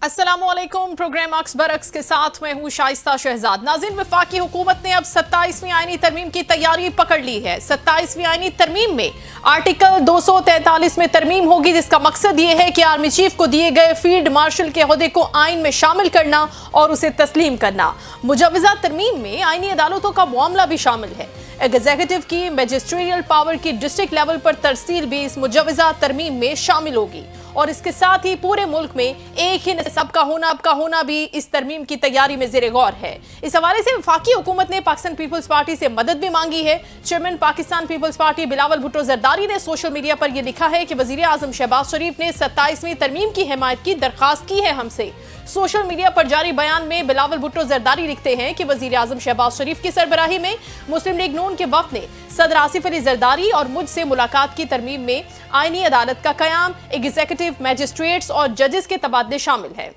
अस्सलामुअलैकुम। प्रोग्राम अक्स बरक्स के साथ मैं हूं शाइस्ता शहजाद। नाज़रीन, वफाकी हुकूमत ने अब 27वीं आईनी तरमीम की तैयारी पकड़ ली है। 27वीं आईनी तरमीम में आर्टिकल 243 में तरमीम होगी, जिसका मकसद ये है कि आर्मी चीफ को दिए गए फील्ड मार्शल के ओहदे को आइन में शामिल करना और उसे तस्लीम करना। मुजवजा तरमीम में आईनी अदालतों का मामला भी शामिल है। एग्जीक्यूटिव की मैजिस्ट्रियल पावर की डिस्ट्रिक्ट लेवल पर तरसील भी इस मुजवजा तरमीम में शामिल होगी और इसके साथ ही पूरे मुल्क में एक ही निसाब का होना भी इस तरमीम की तैयारी में ज़ेरे गौर है। इस हवाले से वफाकी हुकूमत ने पाकिस्तान पीपल्स पार्टी से मदद भी मांगी है। चेयरमैन पाकिस्तान पीपल्स पार्टी बिलावल भुट्टो जरदारी ने सोशल मीडिया पर यह लिखा है कि वजीर आजम शहबाज शरीफ ने 27वीं तरमीम की हिमायत की दरखास्त की है हमसे। सोशल मीडिया पर जारी बयान में बिलावल भुट्टो जरदारी लिखते हैं कि वजीर आजम शहबाज शरीफ की सरबराही में मुस्लिम लीग नून के वफद ने सदर आसिफ अली जरदारी और मुझसे मुलाकात की। तरमीम में आईनी अदालत का कयाम, एग्जीक्यूटिव मैजिस्ट्रेट्स और जजेस के तबादले शामिल है।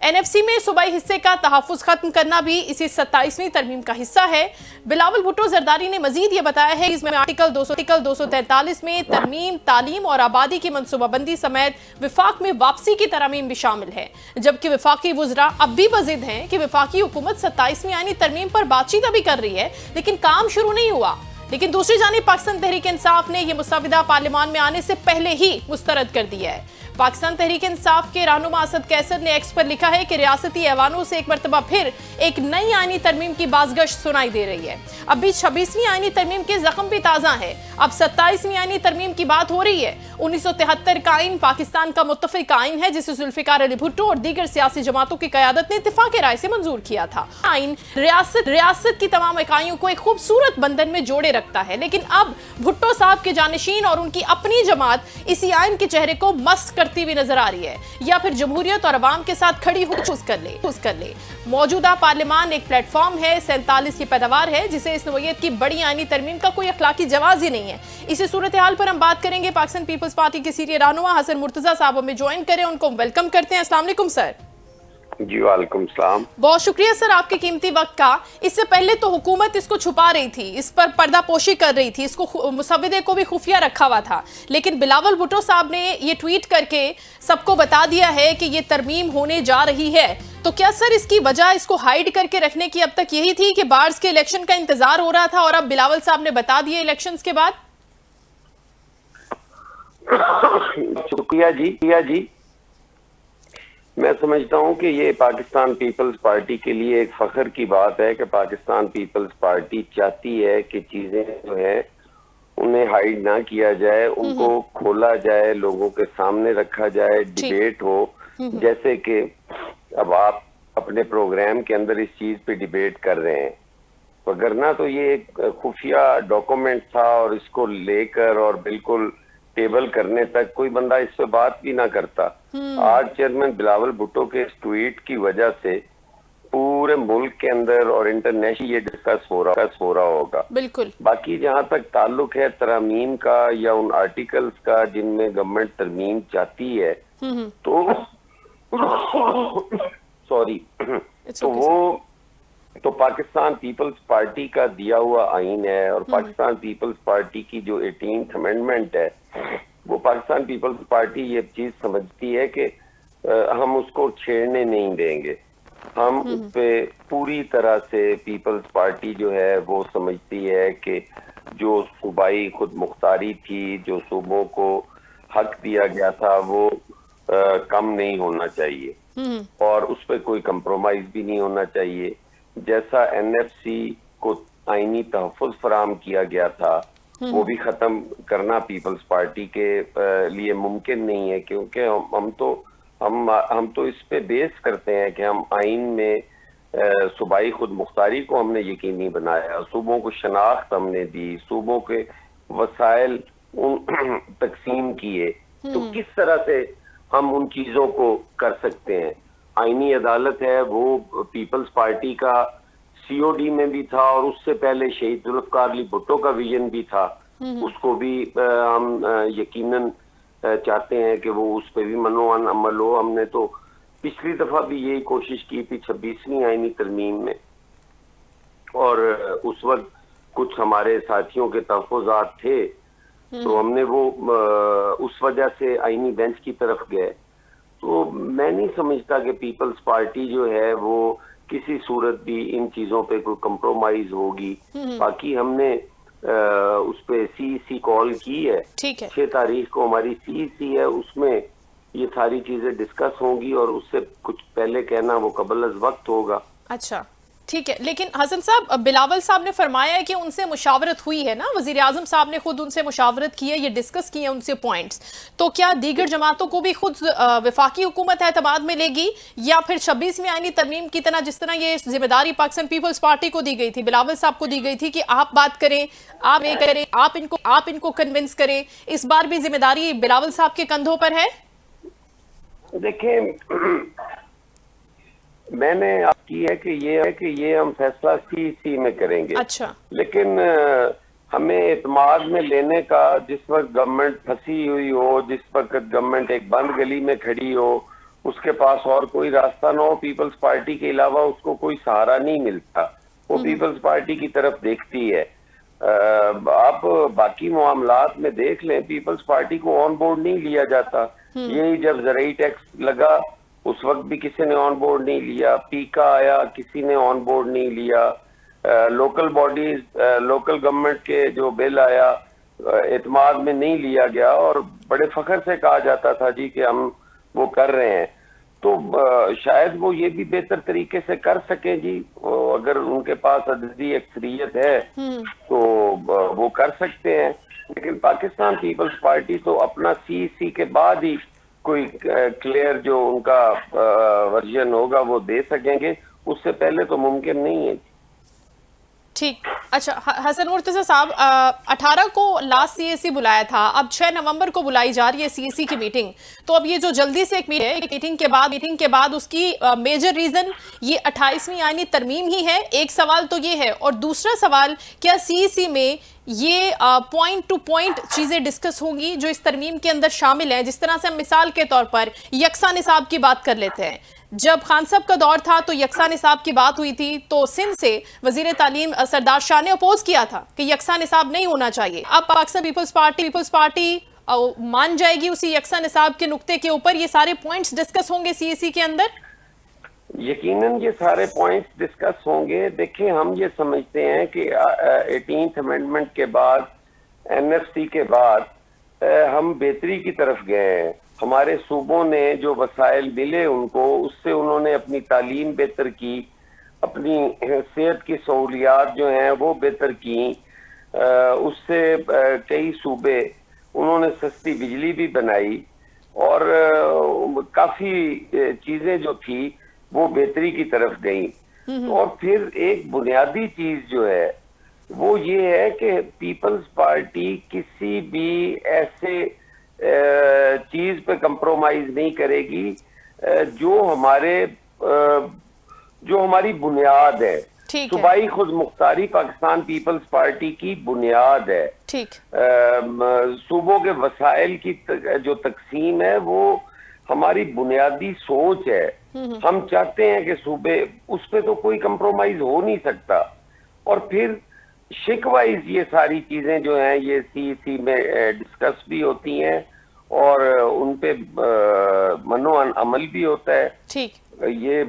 एनएफसी में सूबाई हिस्से का तहफ़्फ़ुज़ खत्म करना भी इसी 27वीं तरमीम का हिस्सा है। बिलावल भुट्टो जरदारी ने मजीद ये बताया है कि इसमें आर्टिकल 243 में तरमीम, तालीम और आबादी की मनसूबाबंदी समेत विफाक में वापसी की तरमीम भी शामिल है। जबकि विफाकी वुज़रा अब भी बज़िद हैं कि विफाकी हुकूमत 27वीं आईनी तरमीम पर बातचीत अभी कर रही है, लेकिन काम शुरू नहीं हुआ। लेकिन दूसरी जानिब पाकिस्तान तहरीक इंसाफ ने यह मुसविदा पार्लियामान में आने से पहले ही मुस्तरद कर दिया है। पाकिस्तान तहरीक इंसाफ के रहनुमा असद कैसर ने एक्स पर लिखा है कि रियासती ऐवानों से एक मरतबा फिर एक नई आईनी तरमीम की बाज़गश्त सुनाई दे रही है। अभी 26वीं आईनी तरमीम के जख्म भी ताज़ा है। अब 27वीं आईनी तरमीम की बात हो रही है। 1973 का आइन पाकिस्तान का मुत्तफ़िक आइन है, जिसे जुल्फ़िकार अली भुट्टो और दीगर सियासी जमातों की क़यादत ने इत्तिफ़ाक़ राय से मंजूर किया था। आइन रियासत की तमाम इकाइयों को एक खूबसूरत बंधन में जोड़े रखता है, लेकिन अब भुट्टो साहब के जानशीन और उनकी अपनी जमात इसी आइन के चेहरे को मस्त करती हुई नजर आ रही है, या फिर जमहूरियत और अवाम के साथ खड़ी हो चूज कर ले। मौजूदा पार्लियामान एक प्लेटफॉर्म है, 47 की पैदावार है, जिसे इस नौयत की बड़ी आईनी तरमीम का कोई अखलाकी जवाज ही नहीं है। इसी सूरत हाल पर हम बात करेंगे। पाकिस्तान पीपल्स पार्टी के सीनियर रहनुमा हसन मुर्तजा साहब हमें ज्वाइन करें, उनको वेलकम करते हैं। अस्सलाम वालेकुम सर। जी वालेकुम सलाम। बहुत शुक्रिया सर आपके कीमती वक्त का। इससे पहले तो हुकूमत इसको छुपा रही थी, इस पर पर्दापोशी कर रही थी, इसको मुसविदे को भी खुफिया रखा हुआ था, लेकिन बिलावल भुट्टो साहब ने ये ट्वीट करके सबको बता दिया है कि ये तरमीम होने जा रही है। तो क्या सर इसकी वजह इसको हाइड करके रखने की अब तक यही थी कि बार्स के इलेक्शन का इंतजार हो रहा था और अब बिलावल साहब ने बता दिया इलेक्शंस के बाद? शुक्रिया जी। मैं समझता हूं कि ये पाकिस्तान पीपल्स पार्टी के लिए एक फख्र की बात है कि पाकिस्तान पीपल्स पार्टी चाहती है कि चीजें जो है उन्हें हाइड ना किया जाए, उनको खोला जाए, लोगों के सामने रखा जाए, डिबेट हो। जैसे कि अब आप अपने प्रोग्राम के अंदर इस चीज पे डिबेट कर रहे हैं, वगरना तो ये एक खुफिया डॉक्यूमेंट था और इसको लेकर और बिल्कुल टेबल करने तक कोई बंदा इस पे बात भी ना करता। आज चेयरमैन बिलावल भुट्टो के इस ट्वीट की वजह से पूरे मुल्क के अंदर और इंटरनेशनल ये डिस्कस हो रहा होगा। बिल्कुल। बाकी जहां तक ताल्लुक है तरमीम का या उन आर्टिकल्स का जिनमें गवर्नमेंट तरमीम चाहती है, तो सॉरी तो वो तो पाकिस्तान पीपल्स पार्टी का दिया हुआ आइन है और पाकिस्तान पीपल्स पार्टी की जो 18th अमेंडमेंट है, वो पाकिस्तान पीपल्स पार्टी ये चीज समझती है कि हम उसको छेड़ने नहीं देंगे। हम उस पे पूरी तरह से पीपल्स पार्टी जो है वो समझती है कि जो सूबाई खुद मुख्तारी थी, जो सूबों को हक दिया गया था, वो कम नहीं होना चाहिए और उस पर कोई कंप्रोमाइज भी नहीं होना चाहिए। जैसा एनएफसी को आईनी तहफ़्फ़ुज़ फराहम किया गया था, वो भी खत्म करना पीपल्स पार्टी के लिए मुमकिन नहीं है, क्योंकि हम तो इस पे बेस करते हैं कि हम आइन में सूबाई खुद मुख्तारी को हमने यकीनी बनाया, सूबों को शनाख्त हमने दी, सूबों के वसाइल तकसीम किए। तो किस तरह से हम उन चीजों को कर सकते हैं? आईनी अदालत है, वो पीपल्स पार्टी का सीओडी में भी था और उससे पहले शहीद जुल्फ़िकार अली भुट्टो का विजन भी था। उसको भी हम यकीनन चाहते हैं कि वो उस पर भी मनोवन अमल हो। हमने तो पिछली दफा भी यही कोशिश की थी 26वीं आईनी तरमीम में, और उस वक्त कुछ हमारे साथियों के तहफ़्फ़ुज़ात थे, तो हमने वो उस वजह से आईनी बेंच की तरफ गए। तो मैं नहीं समझता कि पीपल्स पार्टी जो है वो किसी सूरत भी इन चीजों पे कोई कंप्रोमाइज होगी। बाकी हमने उस पे सीईसी कॉल की है, ठीक है। 6 तारीख को हमारी सीईसी है, उसमें ये सारी चीजें डिस्कस होंगी और उससे कुछ पहले कहना वो कबल अज़ वक्त होगा। अच्छा, ठीक है। लेकिन हसन साहब, बिलावल साहब ने फरमाया है कि उनसे मुशावरत हुई है ना, वजीर आजम साहब ने खुद उनसे मुशावरत की है, ये डिस्कस किए उनसे पॉइंट्स। तो क्या दीगर जमातों को भी खुद वफाकी हुकूमत एतमाद में लेगी, या फिर 26वीं आईनी तरमीम की तरह जिस तरह ये जिम्मेदारी पाकिस्तान पीपल्स पार्टी को दी गई थी, बिलावल साहब को दी गई थी कि आप बात करें, आप ये करें, आप इनको कन्विंस करें, इस बार भी जिम्मेदारी बिलावल साहब के कंधों पर है? देखें, मैंने आपकी है कि ये हम फैसला सीईसी में करेंगे। अच्छा। लेकिन हमें एतमाद में लेने का, जिस वक्त गवर्नमेंट फंसी हुई हो, जिस वक्त गवर्नमेंट एक बंद गली में खड़ी हो, उसके पास और कोई रास्ता ना हो, पीपल्स पार्टी के अलावा उसको कोई सहारा नहीं मिलता, वो पीपल्स पार्टी की तरफ देखती है। आप बाकी मामलात में देख लें, पीपल्स पार्टी को ऑन बोर्ड नहीं लिया जाता। यही जब ज़राई टैक्स लगा उस वक्त भी किसी ने ऑन बोर्ड नहीं लिया, पीका आया किसी ने ऑन बोर्ड नहीं लिया, लोकल बॉडीज, लोकल गवर्नमेंट के जो बिल आया एतमाद में नहीं लिया गया, और बड़े फख्र से कहा जाता था जी कि हम वो कर रहे हैं। तो शायद वो ये भी बेहतर तरीके से कर सके जी, अगर उनके पास अददी अक्सरियत है तो वो कर सकते हैं। लेकिन पाकिस्तान पीपल्स पार्टी तो अपना सीईसी के बाद ही कोई क्लियर जो उनका वर्जन होगा वो दे सकेंगे, उससे पहले तो मुमकिन नहीं है। ठीक। अच्छा, हसन मुर्तजा साहब, 18 को लास्ट सीएसी बुलाया था, अब 6 नवंबर को बुलाई जा रही है सीएसी की मीटिंग। तो अब ये जो जल्दी से एक मीटिंग के बाद उसकी मेजर रीजन ये 28वीं आईनी तरमीम ही है। एक सवाल तो ये है, और दूसरा सवाल, क्या सीएसी में ये पॉइंट टू पॉइंट चीजें डिस्कस होंगी जो इस तरमीम के अंदर शामिल है? जिस तरह से हम मिसाल के तौर पर यकसा निसाब की बात कर लेते हैं, जब खान साहब का दौर था तो यकसा निसाब की बात हुई थी, तो सिंध से वजीर तालीम सरदार शाह ने अपोज किया था कि यकसा निसाब नहीं होना चाहिए। अब पाकिस्तान पीपल्स पार्टी मान जाएगी उसी यकसा निसाब के नुक्ते के ऊपर? ये सारे पॉइंट्स डिस्कस होंगे सीएसी के अंदर? यकीनन ये सारे पॉइंट्स डिस्कस होंगे। देखिए, हम ये समझते हैं कि 18th अमेंडमेंट के बाद, एनएफसी के बाद हम बेहतरी की तरफ गए हैं। हमारे सूबों ने जो वसाइल मिले उनको, उससे उन्होंने अपनी तालीम बेहतर की, अपनी सेहत की सहूलियात जो हैं वो बेहतर की, उससे कई सूबे उन्होंने सस्ती बिजली भी बनाई, और काफी चीजें जो थी वो बेहतरी की तरफ गई। और फिर एक बुनियादी चीज जो है वो ये है कि पीपल्स पार्टी किसी भी ऐसे चीज पे कंप्रोमाइज नहीं करेगी जो हमारी बुनियाद है। सूबाई खुद मुख्तारी पाकिस्तान पीपल्स पार्टी की बुनियाद है। ठीक। सूबों के वसाइल की जो तकसीम है वो हमारी बुनियादी सोच है। हम चाहते हैं कि सूबे, उस पे तो कोई कंप्रोमाइज हो नहीं सकता। और फिर शिकवाइज ये सारी चीजें जो हैं ये सीईसी में डिस्कस भी होती हैं और उन पे मनो अमल भी होता है। ठीक। ये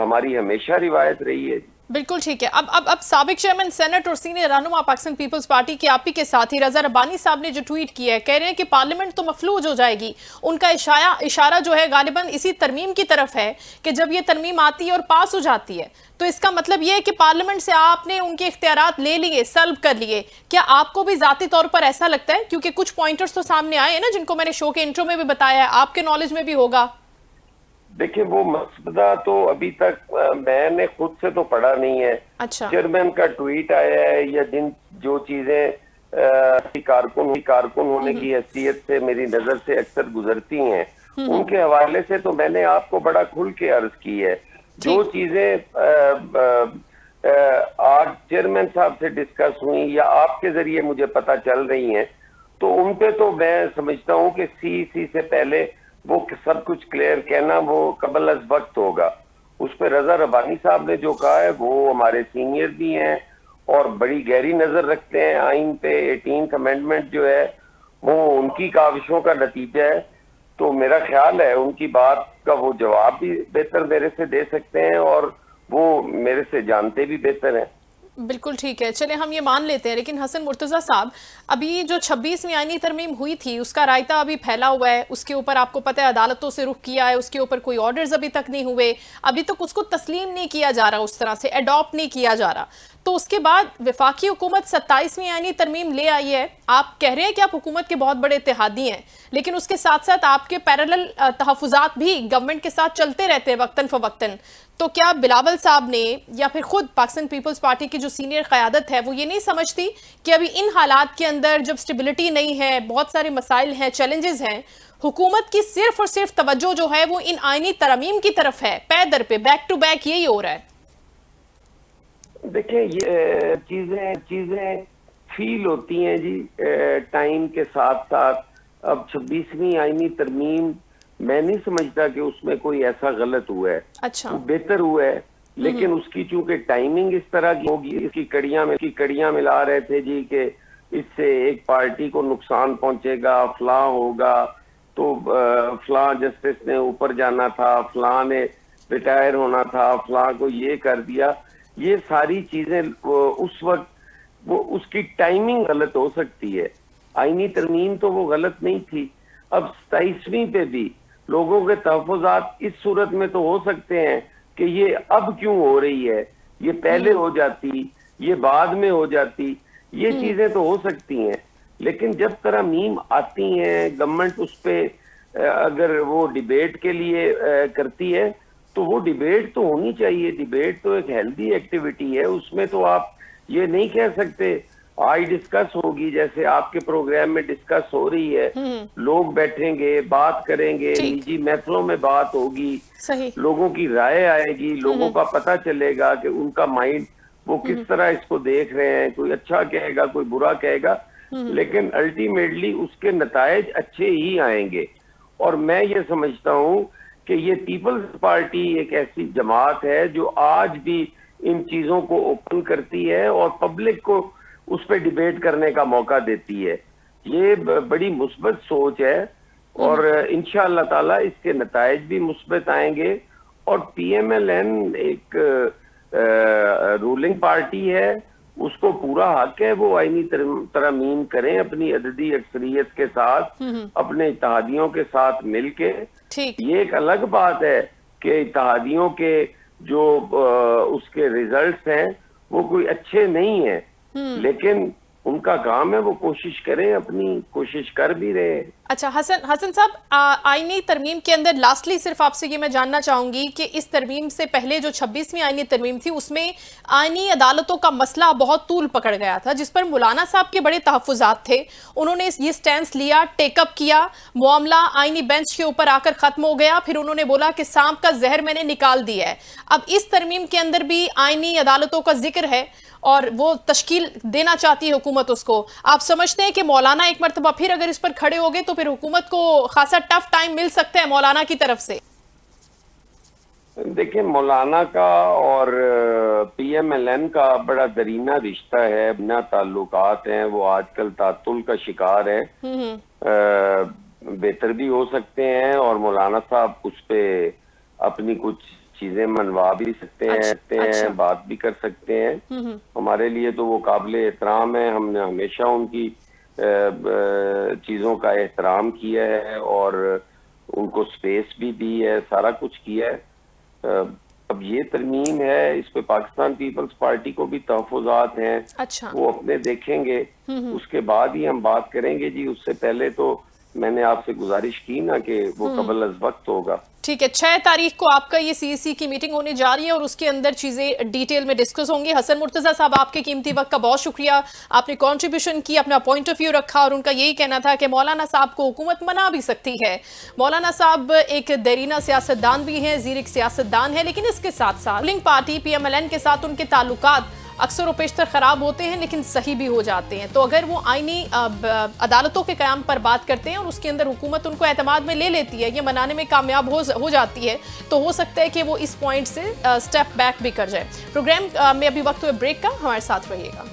हमारी हमेशा रिवायत रही है। बिल्कुल ठीक है। अब साबिक चेयरमैन सेनेट और सीनियर रहनुमा पाकिस्तान पीपल्स पार्टी के आप ही के साथी रजा रब्बानी साहब ने जो ट्वीट किया है, कह रहे हैं कि पार्लियामेंट तो मफलूज हो जाएगी। उनका इशारा जो है गालिबन इसी तरमीम की तरफ है कि जब ये तरमीम आती है और पास हो जाती है तो इसका मतलब ये है कि पार्लियामेंट से आपने उनके इख्तियारात ले लिए, सल्ब कर लिए। क्या आपको भी जाती तौर पर ऐसा लगता है? क्योंकि कुछ पॉइंटर्स तो सामने आए हैं ना, जिनको मैंने शो के इंट्रो में भी बताया है, आपके नॉलेज में भी होगा। देखिए, वो मसला तो अभी तक मैंने खुद से तो पढ़ा नहीं है। अच्छा। चेयरमैन का ट्वीट आया है या जो चीजें कारकुन होने की हैसियत से मेरी नजर से अक्सर गुजरती हैं, उनके हवाले से तो मैंने आपको बड़ा खुल के अर्ज की है। जो चीजें आज चेयरमैन साहब से डिस्कस हुई या आपके जरिए मुझे पता चल रही हैं, तो उन पे तो मैं समझता हूँ कि सीईसी से पहले वो सब कुछ क्लियर कहना वो कबल अज़ वक्त होगा। उस पर रजा रब्बानी साहब ने जो कहा है वो हमारे सीनियर भी हैं और बड़ी गहरी नजर रखते हैं आइन पे। 18th अमेंडमेंट जो है वो उनकी काविशों का नतीजा है। तो मेरा ख्याल है उनकी बात का वो जवाब भी बेहतर मेरे से दे सकते हैं और वो मेरे से जानते भी बेहतर हैं। बिल्कुल ठीक है, चले हम ये मान लेते हैं, लेकिन हसन मुर्तजा साहब, अभी जो 26वीं आईनी तरमीम हुई थी उसका रायता अभी फैला हुआ है, उसके ऊपर आपको पता है अदालतों से रुख किया है, उसके ऊपर कोई ऑर्डर्स अभी तक नहीं हुए, अभी तक उसको तस्लीम नहीं किया जा रहा, उस तरह से अडॉप्ट नहीं किया जा रहा। तो उसके बाद वफाकी हुकूमत 27वीं आईनी तरमीम ले आई है। आप कह रहे हैं कि आप हुकूमत के बहुत बड़े इत्तेहादी हैं, लेकिन उसके साथ साथ आपके पैरेलल तहफ़्फ़ुज़ात भी गवर्नमेंट के साथ चलते रहते हैं वक्तन फ़वक्तन। तो क्या बिलावल साहब ने या फिर खुद पाकिस्तान पीपल्स पार्टी की जो सीनियर क़यादत है वो ये नहीं समझती कि अभी इन हालात के अंदर जब स्टेबिलिटी नहीं है, बहुत सारे मसाइल हैं, चैलेंजेस हैं, हुकूमत की सिर्फ और सिर्फ तवज्जो जो है वो इन आईनी तरमीम की तरफ है, पैदर पे बैक टू बैक यही हो रहा है? देखिए, ये चीजें फील होती हैं जी टाइम के साथ साथ। अब 26वीं आईनी तरमीम मैं नहीं समझता कि उसमें कोई ऐसा गलत हुआ है। अच्छा, बेहतर हुआ है, लेकिन उसकी चूंकि टाइमिंग इस तरह की होगी, इसकी कड़ियां मिला रहे थे जी कि इससे एक पार्टी को नुकसान पहुंचेगा, फलां होगा, तो फलां जस्टिस ने ऊपर जाना था, फलां ने रिटायर होना था, फलां को ये कर दिया। ये सारी चीजें उस वक्त वो उसकी टाइमिंग गलत हो सकती है। आईनी तरमीम तो वो गलत नहीं थी। अब 27वीं पे भी लोगों के तहफ़्फ़ुज़ात इस सूरत में तो हो सकते हैं कि ये अब क्यों हो रही है, ये पहले हो जाती, ये बाद में हो जाती, ये चीजें तो हो सकती हैं। लेकिन जब तरमीम आती हैं, गवर्नमेंट उस पे अगर वो डिबेट के लिए करती है तो वो डिबेट तो होनी चाहिए। डिबेट तो एक हेल्दी एक्टिविटी है, उसमें तो आप ये नहीं कह सकते आज डिस्कस होगी, जैसे आपके प्रोग्राम में डिस्कस हो रही है, लोग बैठेंगे, बात करेंगे, निजी महफिलों में बात होगी, सही, लोगों की राय आएगी, लोगों का पता चलेगा कि उनका माइंड वो किस तरह इसको देख रहे हैं, कोई अच्छा कहेगा, कोई बुरा कहेगा, लेकिन अल्टीमेटली उसके नतायज अच्छे ही आएंगे। और मैं ये समझता हूँ कि ये पीपल्स पार्टी एक ऐसी जमात है जो आज भी इन चीजों को ओपन करती है और पब्लिक को उस पर डिबेट करने का मौका देती है। ये बड़ी मुस्बत सोच है और इंशाअल्लाह ताला इसके नतायज भी मुस्बत आएंगे। और पीएमएलएन एक रूलिंग पार्टी है, उसको पूरा हक है वो आईनी तरमीम करें अपनी अददी अक्सरियत के साथ, अपने इत्तेहादियों के साथ मिलके। ये एक अलग बात है कि इत्तेहादियों के जो उसके रिजल्ट्स हैं वो कोई अच्छे नहीं है, लेकिन उनका काम है वो कोशिश करें, अपनी कोशिश कर भी रहे हैं। अच्छा हसन साहब, आईनी तरमीम के अंदर लास्टली सिर्फ आपसे ये मैं जानना चाहूंगी कि इस तरमीम से पहले जो 26वीं आईनी तरमीम थी उसमें आईनी अदालतों का मसला बहुत तूल पकड़ गया था, जिस पर मौलाना साहब के बड़े तहफ़्फ़ुज़ात थे। उन्होंने ये स्टैंस लिया, टेकअप किया, मामला आईनी बेंच के ऊपर आकर खत्म हो गया, फिर उन्होंने बोला कि सांप का जहर मैंने निकाल दिया है। अब इस तरमीम के अंदर भी आईनी अदालतों का जिक्र है और वो तश्कील देना चाहती है हुकूमत उसको। आप समझते हैं कि मौलाना एक मरतबा फिर अगर इस पर खड़े हो गए तो फिर हुकूमत को खासा टफ टाइम मिल सकता है मौलाना की तरफ से? देखिए, मौलाना का और पीएमएलएन का बड़ा दरीना रिश्ता है, बिना ताल्लुकात हैं, वो आजकल तातुल का शिकार है। बेहतर भी हो सकते हैं और मौलाना साहब उस पे अपनी कुछ चीजें मनवा भी सकते हैं, बात भी कर सकते हैं। हमारे लिए तो वो काबिल एहतराम है, हमने हमेशा उनकी चीजों का एहतराम किया है और उनको स्पेस भी दी है, सारा कुछ किया है। अब ये तरमीम है, इस पे पाकिस्तान पीपल्स पार्टी को भी तहफ़्फ़ुज़ात हैं, वो अपने देखेंगे, उसके बाद ही हम बात करेंगे जी। उससे पहले तो मैंने आपसे गुजारिश की ना कि वो कबल अज़ वक्त होगा। ठीक है, 6 तारीख को आपका ये सीईसी की मीटिंग होने जा रही है और उसके अंदर चीजें डिटेल में डिस्कस होंगी। हसन मुर्तजा साहब, आपके कीमती वक्त का बहुत शुक्रिया, आपने कंट्रीब्यूशन की, अपना पॉइंट ऑफ व्यू रखा और उनका यही कहना था कि मौलाना साहब को हुकूमत मना भी सकती है। मौलाना साहब एक देरीना सियासतदान भी हैं, ज़ीर सियासतदान है, लेकिन इसके साथ साथ रूलिंग पार्टी पीएमएलएन के साथ उनके ताल्लुकात अक्सर व पेशतर खराब होते हैं लेकिन सही भी हो जाते हैं। तो अगर वो आईनी अदालतों के क़याम पर बात करते हैं और उसके अंदर हुकूमत उनको एतमाद में ले लेती है, ये मनाने में कामयाब हो जाती है, तो हो सकता है कि वो इस पॉइंट से स्टेप बैक भी कर जाए। प्रोग्राम में अभी वक्त हुए ब्रेक का, हमारे साथ रहिएगा।